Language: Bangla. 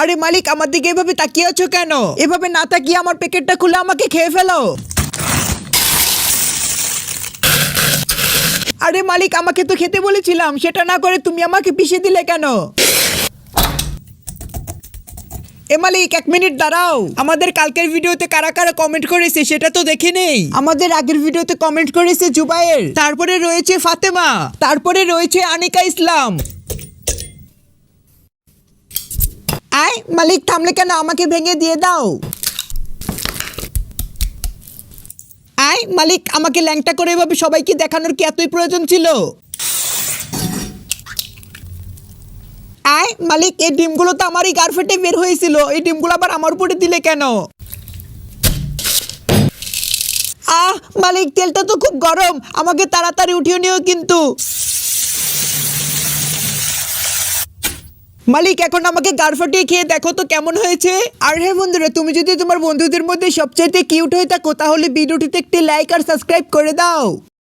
আরে মালিক, আমার দিকে এভাবে তাকিয়ে আছো কেন? এভাবে না তাকিয়ে আমার প্যাকেটটা খুলে আমাকে খেয়ে ফেলো। আরে মালিক, আমাকে তো খেতে বলেছিলাম, সেটা না করে তুমি আমাকে পিষে দিলে কেন? এ মালিক, 1 মিনিট দাঁড়াও। আমাদের কালকের ভিডিওতে কারা কারা কমেন্ট করেছে সেটা তো দেখে নেই। আমাদের আগের ভিডিওতে কমেন্ট করেছে জুবায়ের, তারপরে রয়েছে ফাতেমা, তারপরে রয়েছে আনিকা ইসলাম। আয় মালিক, থামলে কেন? আমাকে ভেঙে দিয়ে দাও। আয় মালিক, আমাকে ল্যাংটা করে এভাবে সবাইকে দেখানোর কি এতই প্রয়োজন ছিল? আয় মালিক, এই ডিমগুলো তো আমারই গার ফেটে বের হয়েছিল, এই ডিমগুলো আবার আমার উপরে দিলে কেন? মালিক, তেলটা তো খুব গরম, আমাকে তাড়াতাড়ি উঠিয়ে নিও কিন্তু। মালিক, এখন আমাকে গার ফাটিয়ে খেয়ে দেখো তো কেমন হয়েছে। আর হ্যাঁ বন্ধুরা, তুমি যদি তোমার বন্ধুদের মধ্যে সবচাইতে কিউট হয়ে থাকো তাহলে ভিডিওটিতে একটি লাইক আর সাবস্ক্রাইব করে দাও।